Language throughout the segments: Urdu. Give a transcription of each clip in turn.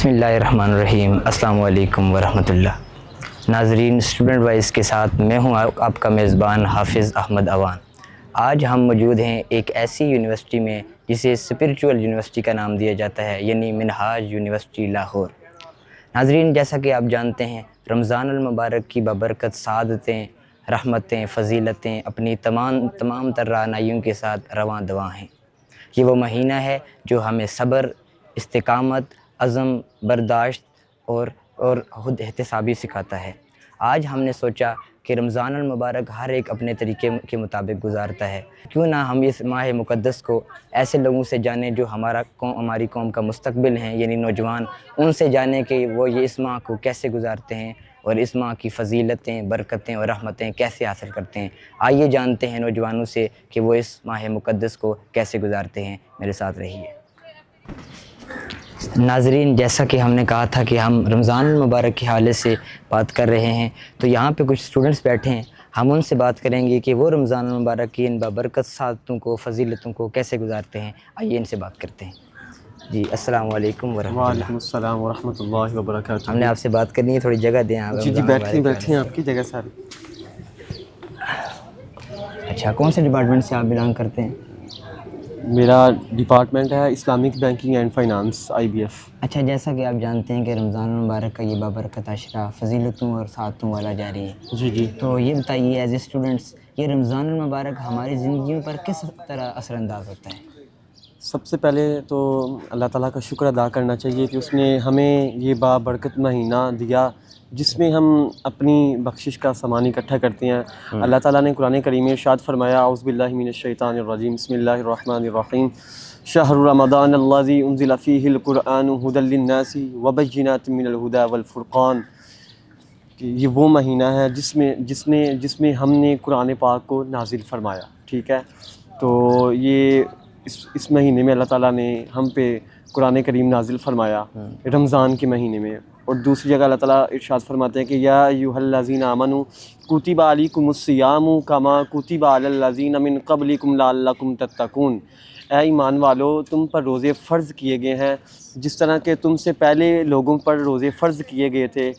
بسم اللہ الرحمن الرحیم۔ السلام علیکم ورحمۃ اللہ۔ ناظرین، اسٹوڈنٹ وائس کے ساتھ میں ہوں آپ کا میزبان حافظ احمد اوان۔ آج ہم موجود ہیں ایک ایسی یونیورسٹی میں جسے اسپرچول یونیورسٹی کا نام دیا جاتا ہے، یعنی منہاج یونیورسٹی لاہور۔ ناظرین، جیسا کہ آپ جانتے ہیں، رمضان المبارک کی بابرکت سعادتیں، رحمتیں، فضیلتیں اپنی تمام تر رعنائیوں کے ساتھ رواں دواں ہیں۔ یہ وہ مہینہ ہے جو ہمیں صبر، استقامت، عزم، برداشت اور خود احتسابی سکھاتا ہے۔ آج ہم نے سوچا کہ رمضان المبارک ہر ایک اپنے طریقے کے مطابق گزارتا ہے، کیوں نہ ہم اس ماہ مقدس کو ایسے لوگوں سے جانیں جو ہماری قوم کا مستقبل ہیں، یعنی نوجوان، ان سے جانیں کہ وہ اس ماہ کو کیسے گزارتے ہیں اور اس ماہ کی فضیلتیں، برکتیں اور رحمتیں کیسے حاصل کرتے ہیں۔ آئیے جانتے ہیں نوجوانوں سے کہ وہ اس ماہ مقدس کو کیسے گزارتے ہیں۔ میرے ساتھ رہیے۔ ناظرین، جیسا کہ ہم نے کہا تھا کہ ہم رمضان المبارک کے حوالے سے بات کر رہے ہیں، تو یہاں پہ کچھ اسٹوڈنٹس بیٹھے ہیں، ہم ان سے بات کریں گے کہ وہ رمضان المبارک کی ان بابرکت سعادتوں کو، فضیلتوں کو کیسے گزارتے ہیں۔ آئیے ان سے بات کرتے ہیں۔ جی، السلام علیکم ورحمۃ اللہ۔ وعلیکم السلام ورحمۃ اللہ وبرکاتہ۔ ہم نے آپ سے بات کرنی ہے، تھوڑی جگہ دیں آپ۔ جی بیٹھیں آپ کی جگہ ساری۔ اچھا، کون سے ڈپارٹمنٹ سے آپ بلانگ کرتے ہیں؟ میرا ڈپارٹمنٹ ہے Islamic banking and finance IBF۔ اچھا، جیسا کہ آپ جانتے ہیں کہ رمضان المبارک کا یہ بابرکت عشرہ فضیلتوں اور سعادتوں والا جاری ہے۔ جی تو یہ بتائیے، ایز اے اسٹوڈنٹس، یہ رمضان المبارک ہماری زندگیوں پر کس طرح اثر انداز ہوتا ہے؟ سب سے پہلے تو اللہ تعالیٰ کا شکر ادا کرنا چاہیے کہ اس نے ہمیں یہ بابرکت مہینہ دیا جس میں ہم اپنی بخشش کا سامان اکٹھا کرتے ہیں۔ اللہ تعالیٰ نے قرآن کریم میں ارشاد فرمایا، اعوذ باللہ من الشیطان الرجیم، بسم اللہ الرحمن الرحیم، شہر رمضان الذی انزل فیہ القرآن ھدی للناس وبینات من الھدی والفرقان، کہ یہ وہ مہینہ ہے جس میں ہم نے قرآن پاک کو نازل فرمایا۔ ٹھیک ہے، تو یہ اس مہینے میں اللہ تعالیٰ نے ہم پہ قرآن کریم نازل فرمایا رمضان کے مہینے میں۔ اور دوسری جگہ اللہ تعالیٰ ارشاد فرماتے ہیں کہ یا ایھا الذین آمنوا کتب علیکم الصیام کما کتب علی الذین من قبلکم لعلکم تتقون، اے ایمان والو، تم پر روزے فرض کیے گئے ہیں جس طرح کہ تم سے پہلے لوگوں پر روزے فرض کیے گئے تھے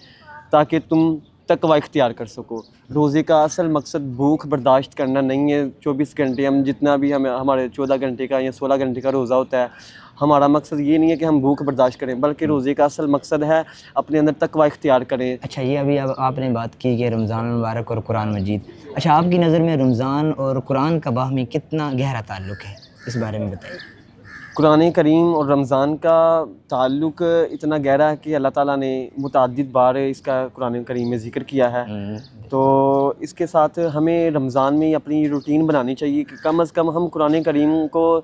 تاکہ تم تقوی اختیار کر سکو۔ روزے کا اصل مقصد بھوک برداشت کرنا نہیں ہے۔ 24 گھنٹے ہم جتنا بھی ہمارے 14 گھنٹے کا یا 16 گھنٹے کا روزہ ہوتا ہے، ہمارا مقصد یہ نہیں ہے کہ ہم بھوک برداشت کریں، بلکہ روزے کا اصل مقصد ہے اپنے اندر تقوی اختیار کریں۔ اچھا، یہ ابھی آپ نے بات کی کہ رمضان المبارک اور قرآن مجید، اچھا آپ کی نظر میں رمضان اور قرآن کا باہمی کتنا گہرا تعلق ہے، اس بارے میں بتائیے۔ قرآن کریم اور رمضان کا تعلق اتنا گہرا ہے کہ اللہ تعالیٰ نے متعدد بار اس کا قرآن کریم میں ذکر کیا ہے۔ تو اس کے ساتھ ہمیں رمضان میں اپنی روٹین بنانی چاہیے کہ کم از کم ہم قرآن کریم کو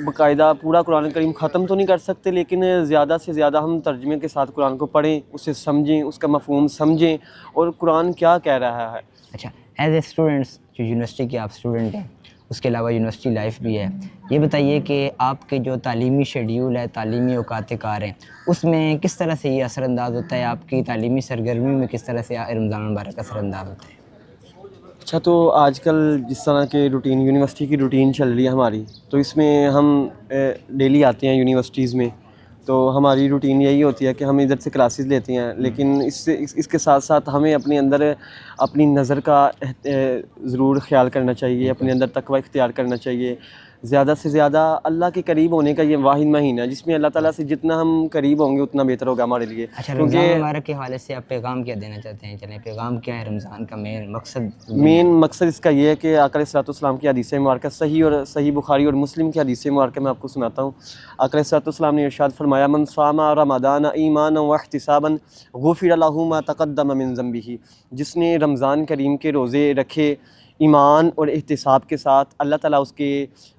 باقاعدہ پورا قرآن کریم ختم تو نہیں کر سکتے، لیکن زیادہ سے زیادہ ہم ترجمے کے ساتھ قرآن کو پڑھیں، اسے سمجھیں، اس کا مفہوم سمجھیں اور قرآن کیا کہہ رہا ہے۔ اچھا، ایز اے اسٹوڈنٹس، جو یونیورسٹی کے آپ اسٹوڈنٹ ہیں، اس کے علاوہ یونیورسٹی لائف بھی ہے، یہ بتائیے کہ آپ کے جو تعلیمی شیڈیول ہے، تعلیمی اوقات کار ہیں، اس میں کس طرح سے یہ اثر انداز ہوتا ہے؟ آپ کی تعلیمی سرگرمی میں کس طرح سے رمضان المبارک اثر انداز ہوتا ہے؟ اچھا، تو آج کل جس طرح کے روٹین یونیورسٹی کی روٹین چل رہی ہے ہماری، تو اس میں ہم ڈیلی آتے ہیں یونیورسٹیز میں، تو ہماری روٹین یہی ہوتی ہے کہ ہم ادھر سے کلاسز لیتے ہیں، لیکن اس کے ساتھ ساتھ ہمیں اپنے اندر اپنی نظر کا ضرور خیال کرنا چاہیے، اپنے اندر تقوی اختیار کرنا چاہیے۔ زیادہ سے زیادہ اللہ کے قریب ہونے کا یہ واحد مہینہ ہے جس میں اللہ تعالیٰ سے جتنا ہم قریب ہوں گے اتنا بہتر ہوگا ہمارے لیے۔ اچھا، رمضان مبارک کے حوالے سے آپ پیغام کیا دینا چاہتے ہیں؟ چلیں، پیغام کیا ہے رمضان کا مین مقصد اس کا یہ ہے کہ آقا علیہ الصلوۃ والسلام کی حدیث مبارکہ صحیح بخاری اور مسلم کی حدیث مبارکہ میں آپ کو سناتا ہوں۔ آقا علیہ الصلوۃ والسلام نے ارشاد فرمایا، من صام رمضان ایمانا واحتسابا غفر له ما تقدم من ذنبه، جس نے رمضان کریم کے روزے رکھے ایمان اور احتساب کے ساتھ، اللہ تعالیٰ اس کے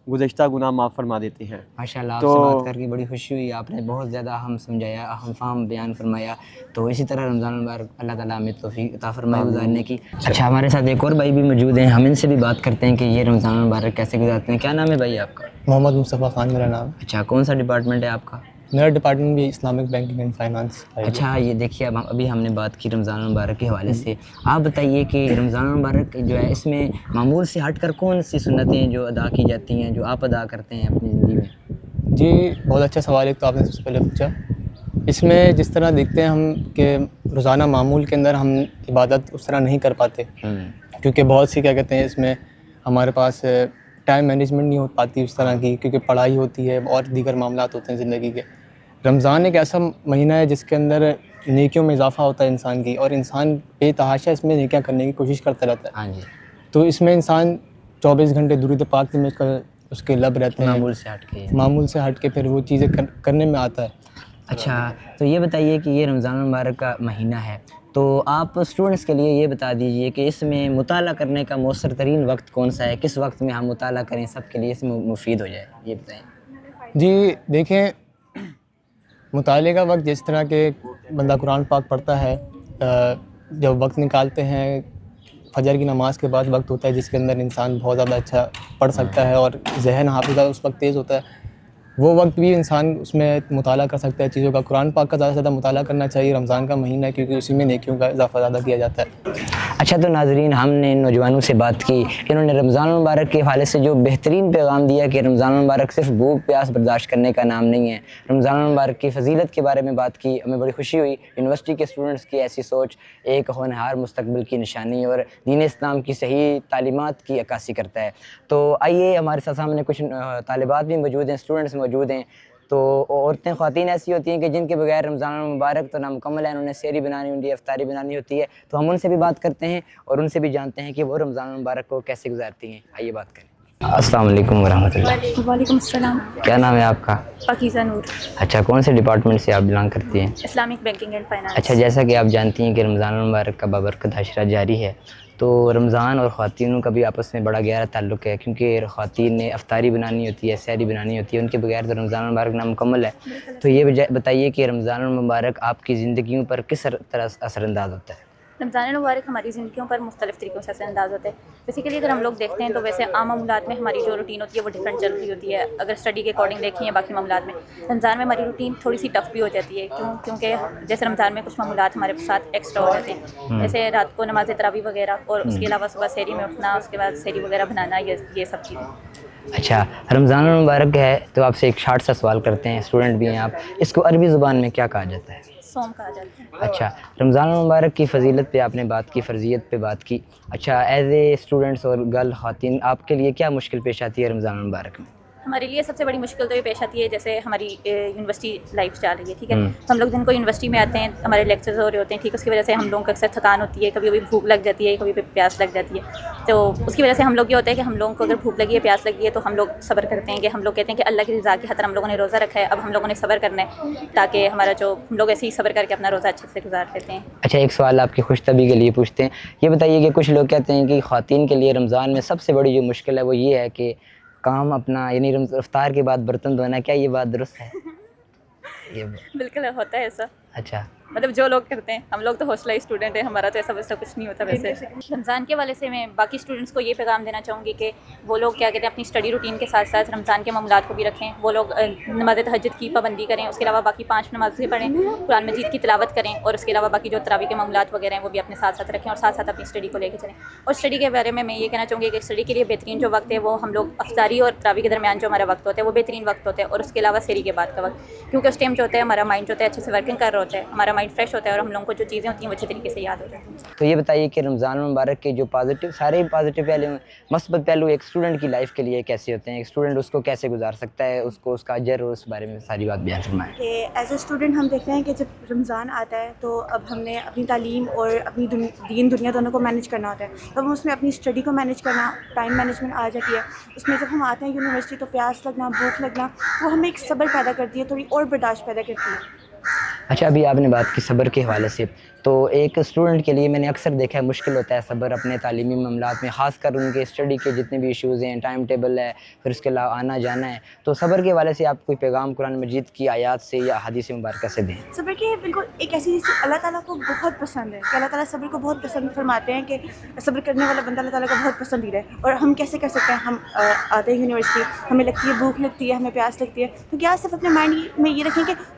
گزشتہ گناہ معاف فرما دیتے ہیں۔ ماشاء اللہ، آپ سے بات کر کے بڑی خوشی ہوئی، آپ نے بہت زیادہ اہم سمجھایا، اہم فہم بیان فرمایا۔ تو اسی طرح رمضان المبارک اللہ تعالیٰ ہمیں توفیق عطا فرمائے گزارنے کی۔ اچھا، ہمارے ساتھ ایک اور بھائی بھی موجود ہیں، ہم ان سے بھی بات کرتے ہیں کہ یہ رمضان المبارک کیسے گزارتے ہیں۔ کیا نام ہے بھائی آپ کا؟ محمد مصطفیٰ خان میرا نام۔ اچھا، کون سا ڈپارٹمنٹ ہے آپ کا؟ میرا ڈپارٹمنٹ بھی اسلامک بینکنگ اینڈ فائنانس۔ اچھا، یہ دیکھیے، ابھی ہم نے بات کی رمضان المبارک کے حوالے سے، آپ بتائیے کہ رمضان المبارک جو ہے، اس میں معمول سے ہٹ کر کون سی سنتیں جو ادا کی جاتی ہیں، جو آپ ادا کرتے ہیں اپنی زندگی میں؟ جی، بہت اچھا سوال ہے تو آپ نے سب سے پہلے پوچھا۔ اس میں جس طرح دیکھتے ہیں ہم کہ روزانہ معمول کے اندر ہم عبادت اس طرح نہیں کر پاتے، کیونکہ بہت سی کیا کہتے ہیں اس میں ہمارے پاس ٹائم مینجمنٹ نہیں ہو پاتی اس طرح کی، کیونکہ پڑھائی ہوتی ہے اور دیگر معاملات ہوتے ہیں زندگی کے۔ رمضان ایک ایسا مہینہ ہے جس کے اندر نیکیوں میں اضافہ ہوتا ہے انسان کی، اور انسان بے تحاشا اس میں نیکیاں کرنے کی کوشش کرتا رہتا ہے۔ ہاں جی، تو اس میں انسان 24 گھنٹے درود پاک میں اس کے لب رہتے ہیں، معمول سے ہٹ کے۔ معمول سے ہٹ کے پھر وہ چیزیں کرنے میں آتا ہے۔ اچھا، تو یہ بتائیے کہ یہ رمضان المبارک کا مہینہ ہے، تو آپ اسٹوڈنٹس کے لیے یہ بتا دیجئے کہ اس میں مطالعہ کرنے کا مؤثر ترین وقت کون سا ہے، کس وقت میں ہم مطالعہ کریں سب کے لیے اس میں مفید ہو جائے، یہ بتائیں۔ جی دیکھیں، مطالعے کا وقت جس طرح کہ بندہ قرآن پاک پڑھتا ہے، جب وقت نکالتے ہیں فجر کی نماز کے بعد وقت ہوتا ہے جس کے اندر انسان بہت زیادہ اچھا پڑھ سکتا ہے اور ذہن حافظہ اس وقت تیز ہوتا ہے، وہ وقت بھی انسان اس میں مطالعہ کر سکتا ہے چیزوں کا۔ قرآن پاک کا زیادہ سے زیادہ مطالعہ کرنا چاہیے رمضان کا مہینہ ہے، کیونکہ اسی میں نیکیوں کا اضافہ زیادہ کیا جاتا ہے۔ اچھا، تو ناظرین، ہم نے ان نوجوانوں سے بات کی، انہوں نے رمضان المبارک کے حوالے سے جو بہترین پیغام دیا کہ رمضان المبارک صرف بھوک پیاس برداشت کرنے کا نام نہیں ہے، رمضان المبارک کی فضیلت کے بارے میں بات کی۔ ہمیں بڑی خوشی ہوئی، یونیورسٹی کے اسٹوڈنٹس کی ایسی سوچ ایک ہونہار مستقبل کی نشانی اور دین اسلام کی صحیح تعلیمات کی عکاسی کرتا ہے۔ تو آئیے، ہمارے ساتھ سامنے کچھ طالبات بھی موجود ہیں، اسٹوڈنٹس موجود ہیں۔ تو عورتیں، خواتین ایسی ہوتی ہیں کہ جن کے بغیر رمضان المبارک تو نامکمل ہے، انہوں نے سحری بنانی ہوتی ہے، افطاری بنانی ہوتی ہے، تو ہم ان سے بھی بات کرتے ہیں اور ان سے بھی جانتے ہیں کہ وہ رمضان المبارک کو کیسے گزارتی ہیں۔ آئیے بات کریں۔ السلام علیکم ورحمۃ اللہ۔ وعلیکم السلام۔ کیا نام ہے آپ کا؟ پاکیزہ نور، اچھا، کون سے ڈپارٹمنٹ سے آپ بلانگ کرتی ہیں؟ Islamic banking and finance. اچھا، جیسا کہ آپ جانتی ہیں کہ رمضان المبارک کا بابرکت عشرہ جاری ہے، تو رمضان اور خواتینوں کا بھی آپس میں بڑا گہرا تعلق ہے، کیونکہ خواتین نے افطاری بنانی ہوتی ہے، سحری بنانی ہوتی ہے، ان کے بغیر تو رمضان المبارک نامکمل ہے۔ تو یہ بتائیے کہ رمضان المبارک آپ کی زندگیوں پر کس طرح اثر انداز ہوتا ہے؟ رمضان المبارک ہماری زندگیوں پر مختلف طریقوں سے اثر انداز ہوتے ہیں۔ بیسیکلی اگر ہم لوگ دیکھتے ہیں تو ویسے عام معاملات میں ہماری جو روٹین ہوتی ہے وہ ڈفرینٹ چل رہی ہوتی ہے۔ اگر اسٹڈی کے اکارڈنگ دیکھیں یا باقی معاملات میں، رمضان میں ہماری روٹین تھوڑی سی ٹف بھی ہو جاتی ہے، کیونکہ جیسے رمضان میں کچھ معاملات ہمارے ساتھ ایکسٹرا ہو جاتے ہیں، جیسے رات کو نماز تراویح وغیرہ، اور اس کے علاوہ صبح سحری میں اٹھنا، اس کے بعد سحری وغیرہ بنانا، یہ سب چیزیں۔ اچھا، رمضان المبارک ہے تو آپ سے ایک شارٹ سا سوال کرتے ہیں، اسٹوڈنٹ بھی ہیں آپ، اس کو عربی زبان میں کیا کہا جاتا ہے؟ سوم کہا جاتا ہے۔ اچھا، رمضان المبارک کی فضیلت پہ آپ نے بات کی، فرضیت پہ بات کی۔ اچھا، ایز اے اسٹوڈنٹس اور گرل خواتین، آپ کے لیے کیا مشکل پیش آتی ہے رمضان المبارک میں؟ ہمارے لیے سب سے بڑی مشکل تو یہ پیش آتی ہے، جیسے ہماری یونیورسٹی لائف چل رہی ہے، ٹھیک ہے، تو ہم لوگ جن کو یونیورسٹی میں آتے ہیں، ہمارے لیکچرز ہو رہے ہوتے ہیں، ٹھیک، اس کی وجہ سے ہم لوگوں کو اکثر تھکان ہوتی ہے، کبھی بھوک لگ جاتی ہے، کبھی پیاس لگ جاتی ہے۔ تو اس کی وجہ سے ہم لوگ یہ ہوتا ہے کہ ہم لوگوں کو اگر بھوک لگی ہے، پیاس لگی ہے، تو ہم لوگ صبر کرتے ہیں، کہ ہم لوگ کہتے ہیں کہ اللہ کی رضا کی خاطر ہم لوگوں نے روزہ رکھا ہے، اب ہم لوگوں نے صبر کرنا ہے، تاکہ ہمارا جو ہم لوگ ایسے ہی صبر کر کے اپنا روزہ اچھے سے گزار لیتے ہیں۔ اچھا، ایک سوال آپ کی خوش طبی کے لیے پوچھتے ہیں، یہ بتائیے کہ کچھ لوگ کہتے ہیں کہ خواتین کے لیے رمضان میں سب سے بڑی جو مشکل ہے وہ یہ ہے کہ کام اپنا، یعنی افطار کے بعد برتن دھونا، کیا یہ بات درست ہے؟ بالکل ہوتا ہے ایسا، اچھا، مطلب جو لوگ کرتے ہیں، ہم لوگ تو حوصلہ اسٹوڈنٹ ہیں، ہمارا تو ایسا ویسا کچھ نہیں ہوتا۔ ویسے رمضان کے حوالے سے میں باقی اسٹوڈنٹس کو یہ پیغام دینا چاہوں گی کہ وہ لوگ کیا کہتے ہیں، اپنی اسٹڈی روٹین کے ساتھ ساتھ رمضان کے معاملات کو بھی رکھیں، وہ لوگ نماز تہجد کی پابندی کریں، اس کے علاوہ باقی 5 نمازیں پڑھیں، قرآن مجید کی تلاوت کریں، اور اس کے علاوہ باقی جو تراویح کے معاملات وغیرہ ہیں وہ بھی اپنے ساتھ ساتھ رکھیں، اور ساتھ ساتھ اپنی اسٹڈی کو لے کے چلیں۔ اور اسٹڈی کے بارے میں یہ کہنا چاہوں گی کہ اسٹڈی کے لیے بہترین جو وقت ہے وہ ہم لوگ افطاری اور تراویح کے درمیان جو ہمارا وقت ہوتا ہے وہ بہترین وقت ہوتا ہے، اور اس کے علاوہ سحری کے بعد کا وقت، کیونکہ اس ٹائم جو ہوتا ہے ہمارا مائنڈ جو ہوتا ہے اچھے سے ورکنگ کر رہا ہوتا ہے، ہمارا مائنڈ فریش ہوتا ہے، اور ہم لوگوں کو جو چیزیں ہوتی ہیں وہ اچھے طریقے سے یاد ہو جاتی ہیں۔ تو یہ بتائیے کہ رمضان المبارک کے جو سارے پازیٹیو پہلو ہیں، مثبت پہلو ایک اسٹوڈنٹ کی لائف کے لیے کیسے ہوتے ہیں، ایک اسٹوڈنٹ اس کو کیسے گزار سکتا ہے، اس کو اس کا اجر اور اس بارے میں ساری بات بیان فرمائیں۔ کہ ایز اے اسٹوڈنٹ ہم دیکھتے ہیں کہ جب رمضان آتا ہے تو اب ہم نے اپنی تعلیم اور اپنی دین دنیا دونوں کو مینیج کرنا ہوتا ہے، تو ہم اس میں اپنی اسٹڈی کو مینیج کرنا، ٹائم مینجمنٹ آ جاتی ہے اس میں۔ جب ہم آتے ہیں یونیورسٹی تو پیاس لگنا، بھوک لگنا، وہ ہمیں ایک صبر پیدا کرتی ہے، تھوڑی اور برداشت پیدا کرتی ہے۔ اچھا، ابھی آپ نے بات کی صبر کے حوالے سے، تو ایک اسٹوڈنٹ کے لیے میں نے اکثر دیکھا ہے مشکل ہوتا ہے صبر اپنے تعلیمی معاملات میں، خاص کر ان کے اسٹڈی کے جتنے بھی ایشوز ہیں، ٹائم ٹیبل ہے، پھر اس کے علاوہ آنا جانا ہے، تو صبر کے حوالے سے آپ کوئی پیغام قرآن مجید کی آیات سے یا احادیث مبارکہ سے دیں؟ صبر کی بالکل ایک ایسی چیز اللہ تعالیٰ کو بہت پسند ہے، کہ اللہ تعالیٰ صبر کو بہت پسند فرماتے ہیں، کہ صبر کرنے والا بندہ اللہ تعالیٰ کا بہت پسندیدہ ہے۔ اور ہم کیسے کر سکتے ہیں؟ ہم آتے ہیں یونیورسٹی، ہمیں لگتی ہے بھوک لگتی ہے، ہمیں پیاس لگتی ہے، تو کیا صرف اپنے مائنڈ میں یہ رکھیں کہ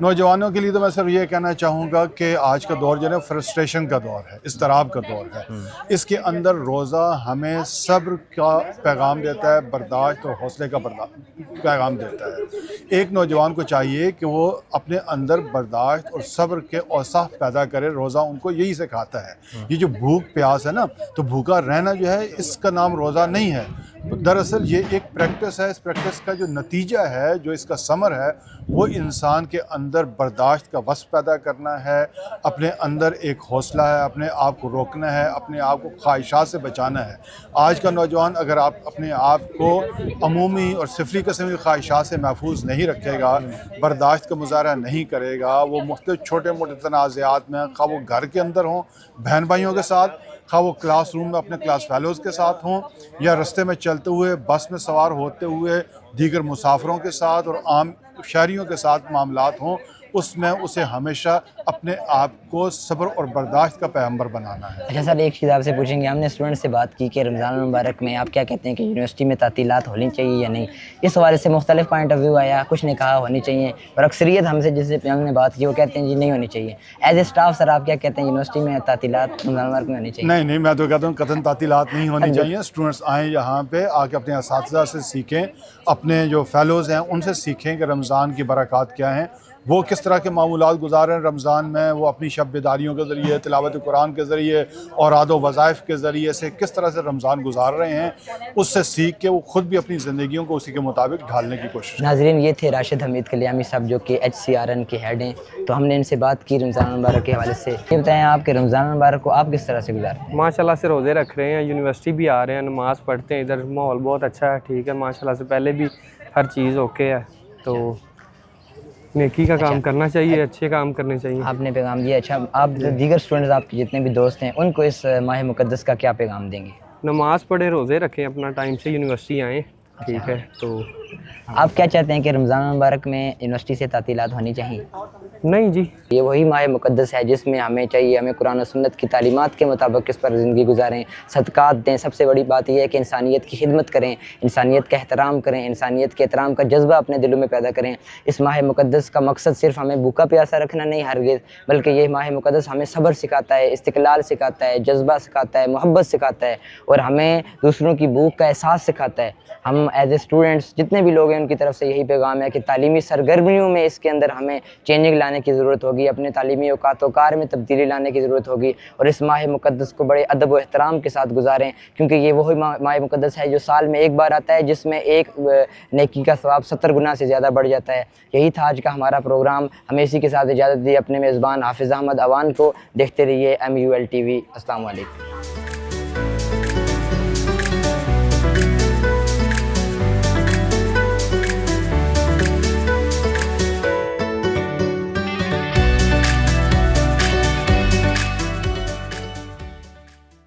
نوجوانوں کے لیے تو میں صرف یہ کہنا چاہوں گا کہ آج کا دور جو ہے فرسٹریشن کا دور ہے، اضطراب کا دور ہے. اس کے اندر روزہ ہمیں صبر کا پیغام دیتا ہے، برداشت اور حوصلے کا پیغام دیتا ہے. ایک نوجوان کو چاہیے کہ وہ اپنے اندر برداشت اور صبر کے اوصاف پیدا کرے. روزہ ان کو یہی سکھاتا ہے. یہ جو بھوک پیاس ہے نا، تو بھوکا رہنا جو ہے اس کا نام روزہ نہیں ہے. دراصل یہ ایک پریکٹس ہے. اس پریکٹس کا جو نتیجہ ہے، جو اس کا ثمر ہے، وہ انسان کے اندر برداشت کا وصف پیدا کرنا ہے، اپنے اندر ایک حوصلہ ہے، اپنے آپ کو روکنا ہے، اپنے آپ کو خواہشات سے بچانا ہے. آج کا نوجوان اگر آپ اپنے آپ کو عمومی اور سفلی قسم کی خواہشات سے محفوظ نہیں رکھے گا، برداشت کا مظاہرہ نہیں کرے گا، وہ مختلف چھوٹے موٹے تنازعات میں، خواہ وہ گھر کے اندر ہوں بہن بھائیوں کے ساتھ، خواہ وہ کلاس روم میں اپنے کلاس فیلوز کے ساتھ ہوں، یا رستے میں چلتے ہوئے، بس میں سوار ہوتے ہوئے دیگر مسافروں کے ساتھ اور عام شہریوں کے ساتھ معاملات ہوں، اس میں اسے ہمیشہ اپنے آپ کو صبر اور برداشت کا پیغمبر بنانا ہے. اچھا سر، ایک چیز آپ سے پوچھیں گے. ہم نے اسٹوڈنٹ سے بات کی کہ رمضان المبارک میں آپ کیا کہتے ہیں کہ یونیورسٹی میں تعطیلات ہونی چاہیے یا نہیں. اس حوالے سے مختلف پوائنٹ آف ویو آیا. کچھ نے کہا ہونی چاہیے، اور اکثریت ہم سے جس سے ہم نے بات کی وہ کہتے ہیں جی نہیں ہونی چاہیے. ایز اے اسٹاف سر آپ کیا کہتے ہیں، یونیورسٹی میں تعطیلات رمضان المبارک میں ہونی چاہیے؟ نہیں، میں تو کہتا ہوں قطعاً تعطیلات نہیں ہونی چاہیے. اسٹوڈنٹس آئیں یہاں پہ، آ کے اپنے اساتذہ سے سیکھیں، اپنے جو فیلوز ہیں ان سے سیکھیں کہ رمضان کی برکات کیا ہیں، وہ کس طرح کے معمولات گزار رہے ہیں رمضان میں. وہ اپنی شب بیداریوں کے ذریعے، تلاوت قرآن کے ذریعے، اوراد و وظائف کے ذریعے سے کس طرح سے رمضان گزار رہے ہیں، اس سے سیکھ کے وہ خود بھی اپنی زندگیوں کو اسی کے مطابق ڈھالنے کی کوشش کریں. ناظرین، یہ تھے راشد حمید کلیامی صاحب جو کہ HCRN کے ہیڈ ہیں. تو ہم نے ان سے بات کی رمضان المبارک کے حوالے سے. یہ بتائیں آپ کہ رمضان المبارک کو آپ کس طرح سے گزارتے ہیں؟ ماشاء اللہ سے روزے رکھ رہے ہیں، یونیورسٹی بھی آ رہے ہیں، نماز پڑھتے ہیں. ادھر ماحول بہت اچھا ہے، ٹھیک ہے ماشاء اللہ سے. پہلے بھی ہر چیز اوکے ہے، تو نیکی کا کام کرنا چاہیے، اچھے کام کرنے چاہیے. آپ نے پیغام دیا. اچھا، آپ دیگر اسٹوڈنٹس آپ کے جتنے بھی دوست ہیں ان کو اس ماہ مقدس کا کیا پیغام دیں گے؟ نماز پڑھیں، روزے رکھیں، اپنا ٹائم سے یونیورسٹی آئیں، ٹھیک ہے. تو آپ کیا چاہتے ہیں کہ رمضان المبارک میں یونیورسٹی سے تعطیلات ہونی چاہیے؟ نہیں جی، یہ وہی ماہ مقدس ہے جس میں ہمیں چاہیے ہمیں قرآن و سنت کی تعلیمات کے مطابق اس پر زندگی گزاریں، صدقات دیں. سب سے بڑی بات یہ ہے کہ انسانیت کی خدمت کریں، انسانیت کا احترام کریں، انسانیت کے احترام کا جذبہ اپنے دلوں میں پیدا کریں. اس ماہ مقدس کا مقصد صرف ہمیں بھوکا پیاسا رکھنا نہیں ہرگز، بلکہ یہ ماہ مقدس ہمیں صبر سکھاتا ہے، استقلال سکھاتا ہے، جذبہ سکھاتا ہے، محبت سکھاتا ہے، اور ہمیں دوسروں کی بھوک کا احساس سکھاتا ہے. ہم ایز اے اسٹوڈنٹس جتنے بھی لوگ ہیں ان کی طرف سے یہی پیغام ہے کہ تعلیمی سرگرمیوں میں اس کے اندر ہمیں چینجنگ لانے کی ضرورت ہوگی، اپنے تعلیمی اوقات و کار میں تبدیلی لانے کی ضرورت ہوگی، اور اس ماہ مقدس کو بڑے ادب و احترام کے ساتھ گزاریں، کیونکہ یہ وہی ماہ مقدس ہے جو سال میں ایک بار آتا ہے، جس میں ایک نیکی کا ثواب 70 گنا سے زیادہ بڑھ جاتا ہے. یہی تھا آج کا ہمارا پروگرام. ہمیں اسی کے ساتھ اجازت دی اپنے میزبان حافظ احمد اوان کو. دیکھتے رہیے MUL TV. السلام علیکم.